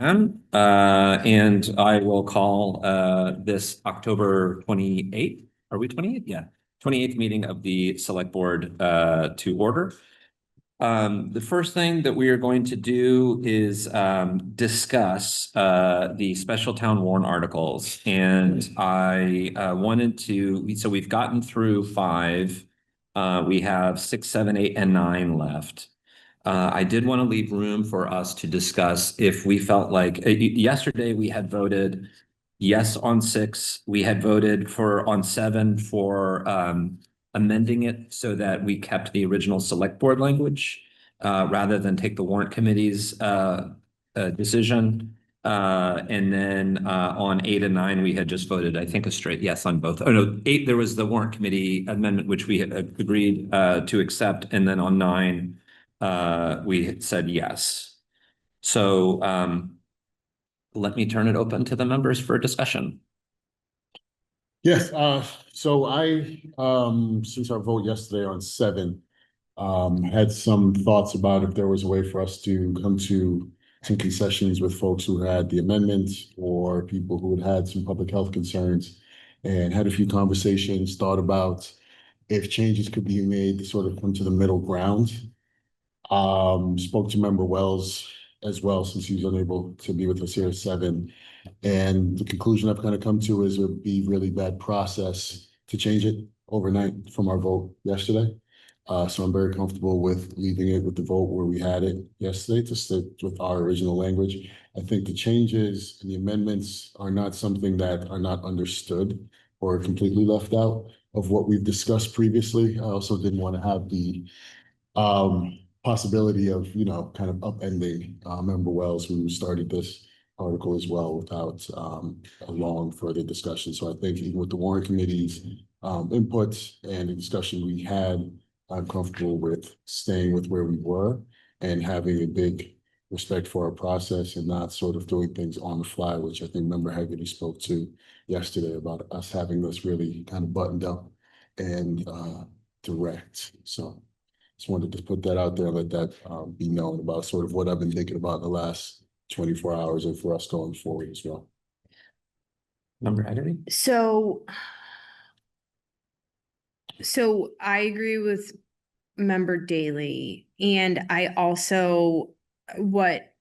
And I will call this October 28th. Are we 28th? Yeah. 28th meeting of the select board to order. The first thing that we are going to do is discuss the special town warrant articles. And I wanted to, so we've gotten through five. We have six, seven, eight, and nine left. I did want to leave room for us to discuss if we felt like yesterday we had voted yes on six. We had voted for on seven for amending it so that we kept the original select board language rather than take the warrant committee's decision. And then on eight and nine, we had just voted, I think, a straight yes on both. Oh no, eight, there was the warrant committee amendment, which we had agreed to accept. And then on nine, we had said yes. So let me turn it open to the members for discussion. Yes, so since our vote yesterday on seven, had some thoughts about if there was a way for us to come to some concessions with folks who had the amendment or people who had some public health concerns, and had a few conversations, thought about if changes could be made to sort of come to the middle ground. Spoke to Member Wells as well, since he was unable to be with us here at seven. And the conclusion I've kind of come to is it would be really bad process to change it overnight from our vote yesterday. So I'm very comfortable with leaving it with the vote where we had it yesterday to stick with our original language. I think the changes and the amendments are not something that are not understood or completely left out of what we've discussed previously. I also didn't want to have the possibility of, kind of upending Member Wells, who started this article as well, without a long further discussion. So I think even with the warrant committee's input and the discussion we had, I'm comfortable with staying with where we were and having a big respect for our process and not sort of doing things on the fly, which I think Member Haggerty spoke to yesterday about us having this really kind of buttoned up and direct. So just wanted to put that out there and let that be known about sort of what I've been thinking about in the last 24 hours and for us going forward as well. Member Haggerty? So I agree with Member Daly, and I also, what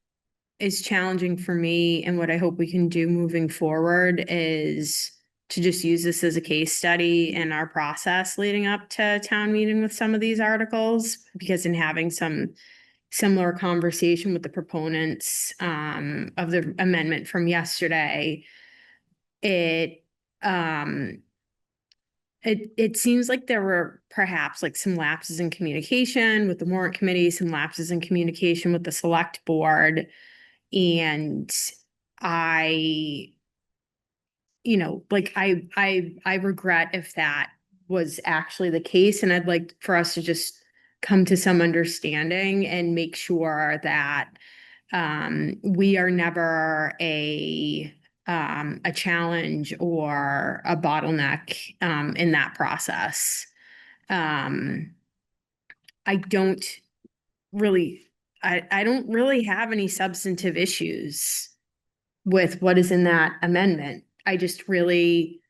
is challenging for me and what I hope we can do moving forward is to just use this as a case study in our process leading up to town meeting with some of these articles, because in having some similar conversation with the proponents of the amendment from yesterday, it seems like there were perhaps like some lapses in communication with the warrant committee, some lapses in communication with the select board. And I regret if that was actually the case. And I'd like for us to just come to some understanding and make sure that we are never a challenge or a bottleneck in that process. I don't really have any substantive issues with what is in that amendment. I just really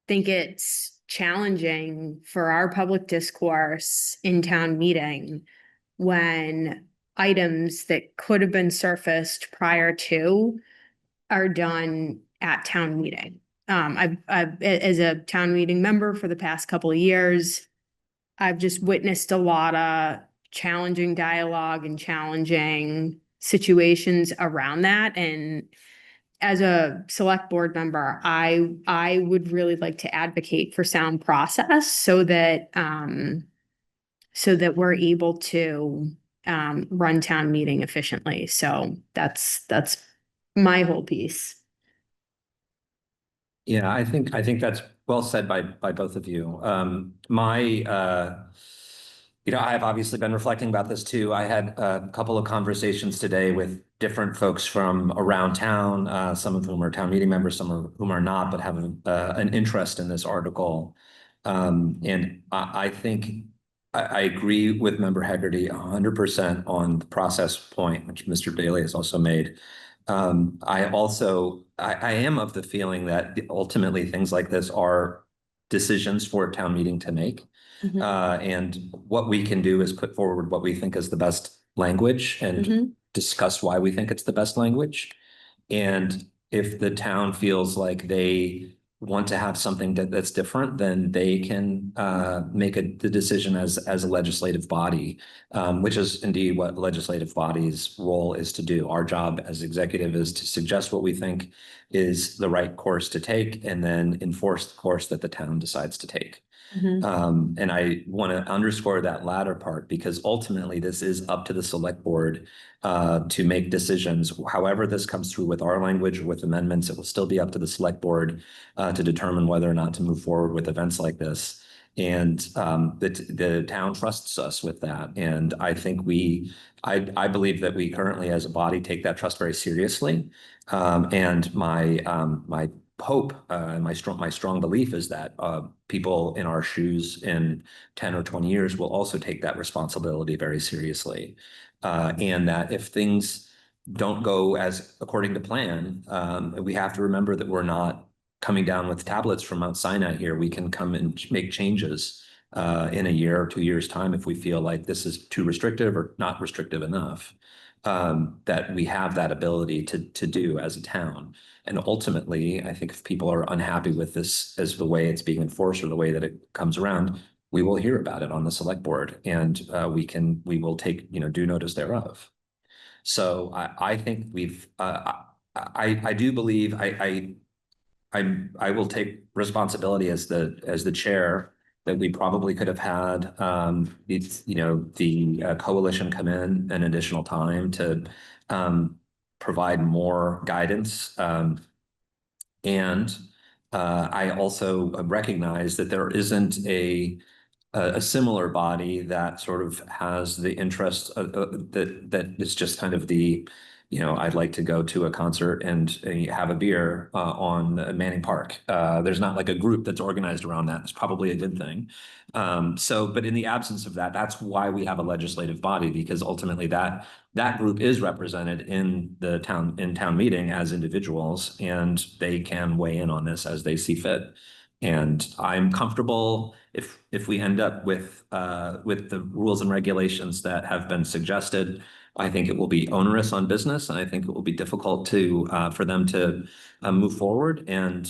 think it's challenging for our public discourse in town meeting when items that could have been surfaced prior to are done at town meeting. I've as a town meeting member for the past couple of years, I've just witnessed a lot of challenging dialogue and challenging situations around that. And as a select board member, I would really like to advocate for sound process so that we're able to run town meeting efficiently. So that's my whole piece. Yeah, I think that's well said by both of you. I've obviously been reflecting about this too. I had a couple of conversations today with different folks from around town, some of whom are town meeting members, some of whom are not, but have an interest in this article. And I think I agree with Member Haggerty 100% on the process point, which Mr. Daly has also made. I am of the feeling that ultimately things like this are decisions for a town meeting to make. Mhm. And what we can do is put forward what we think is the best language and Mhm. discuss why we think it's the best language. And if the town feels like they want to have something that's different, then they can make the decision as a legislative body, which is indeed what legislative body's role is to do. Our job as executive is to suggest what we think is the right course to take and then enforce the course that the town decides to take. Mhm. And I want to underscore that latter part because ultimately this is up to the select board to make decisions. However, this comes through with our language or with amendments, it will still be up to the select board to determine whether or not to move forward with events like this. And the town trusts us with that. And I think I believe that we currently as a body take that trust very seriously. And my hope and my strong belief is that people in our shoes in 10 or 20 years will also take that responsibility very seriously. And that if things don't go as according to plan, we have to remember that we're not coming down with tablets from Mount Sinai here. We can come and make changes in a year or 2 years' time if we feel like this is too restrictive or not restrictive enough. That we have that ability to do as a town. And ultimately, I think if people are unhappy with this as the way it's being enforced or the way that it comes around, we will hear about it on the select board and we will take, due notice thereof. So I think I do believe I will take responsibility as the chair that we probably could have had the coalition come in an additional time to provide more guidance. And I also recognize that there isn't a similar body that sort of has the interest that is just kind of I'd like to go to a concert and have a beer on Manning Park. There's not like a group that's organized around that. It's probably a good thing. But in the absence of that, that's why we have a legislative body, because ultimately that group is represented in town meeting as individuals, and they can weigh in on this as they see fit. And I'm comfortable if we end up with the rules and regulations that have been suggested. I think it will be onerous on business, and I think it will be difficult for them to move forward. And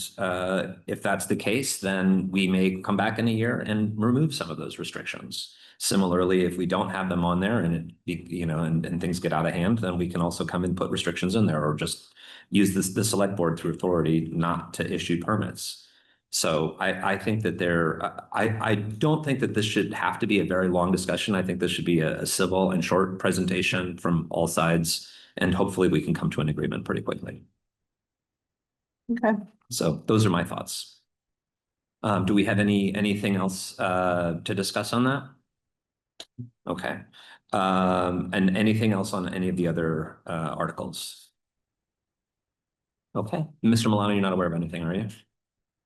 if that's the case, then we may come back in a year and remove some of those restrictions. Similarly, if we don't have them on there and and things get out of hand, then we can also come and put restrictions in there, or just use the select board through authority not to issue permits. So I think that I don't think that this should have to be a very long discussion. I think this should be a civil and short presentation from all sides, and hopefully we can come to an agreement pretty quickly. Okay. So those are my thoughts. Do we have anything else to discuss on that? Okay. And anything else on any of the other articles? Okay. Mr. Milano, you're not aware of anything, are you?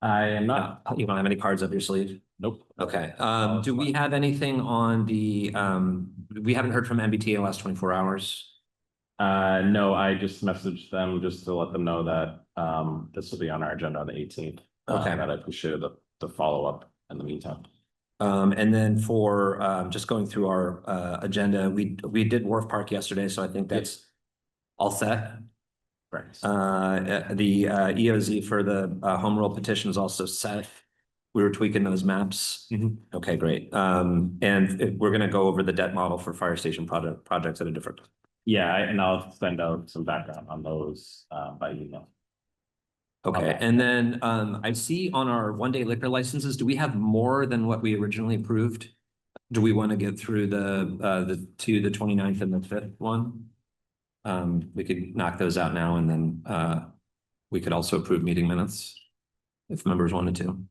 I am not. You don't have any cards up your sleeve? Nope. Okay. Do we have anything on we haven't heard from MBTA in the last 24 hours? No, I just messaged them just to let them know that this will be on our agenda on the 18th. Okay. That I appreciate the follow-up in the meantime. And then for just going through our agenda, we did Wharf Park yesterday, so I think that's all set. Right. The EOZ for the home rule petition is also set. We were tweaking those maps. Okay, great. And we're going to go over the debt model for fire station projects at a different. Yeah, and I'll send out some background on those by email. Okay, and then I see on our one-day liquor licenses, do we have more than what we originally approved? Do we want to get through the 29th and the 5th one? We could knock those out now, and then we could also approve meeting minutes if members wanted to.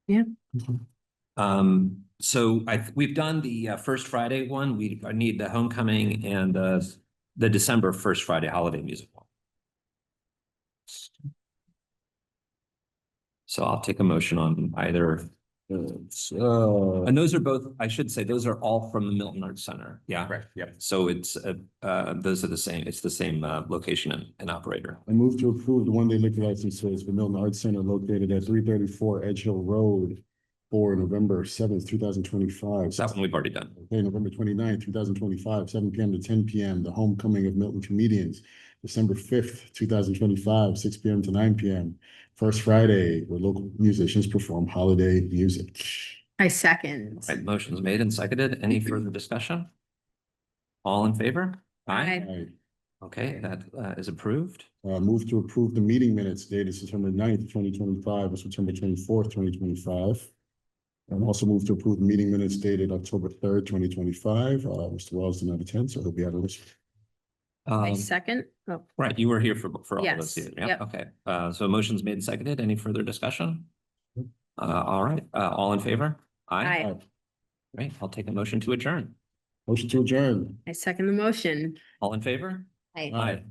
Yeah. So we've done the first Friday one. We need the homecoming and the December first Friday holiday musical. So I'll take a motion on either And those are both, I should say, those are all from the Milton Arts Center. Yeah. Correct, yep. So it's, those are the same, it's the same, location and operator. I move to approve the one-day liquor licenses for Milton Arts Center located at 334 Edge Hill Road for November 7th, 2025. That one we've already done. Okay, November 29th, 2025, 7 p.m. to 10 p.m. The homecoming of Milton comedians. December 5th, 2025, 6 p.m. to 9 p.m. First Friday, where local musicians perform holiday music. I second. Right, motion's made and seconded. Any further discussion? All in favor? Aye. All right. Okay, that is approved. Move to approve the meeting minutes dated September 9th, 2025, and September 24th, 2025. And also move to approve the meeting minutes dated October 3rd, 2025. Mr. Wells did not attend, so he'll be out of this. I second. Oh, Right, you were here for all of those. Yes, Yeah, yep. okay. So motion's made and seconded. Any further discussion? All right, all in favor? aye. Great, I'll take a motion to adjourn. Motion to adjourn. I second the motion. All in favor? Aye. Aye.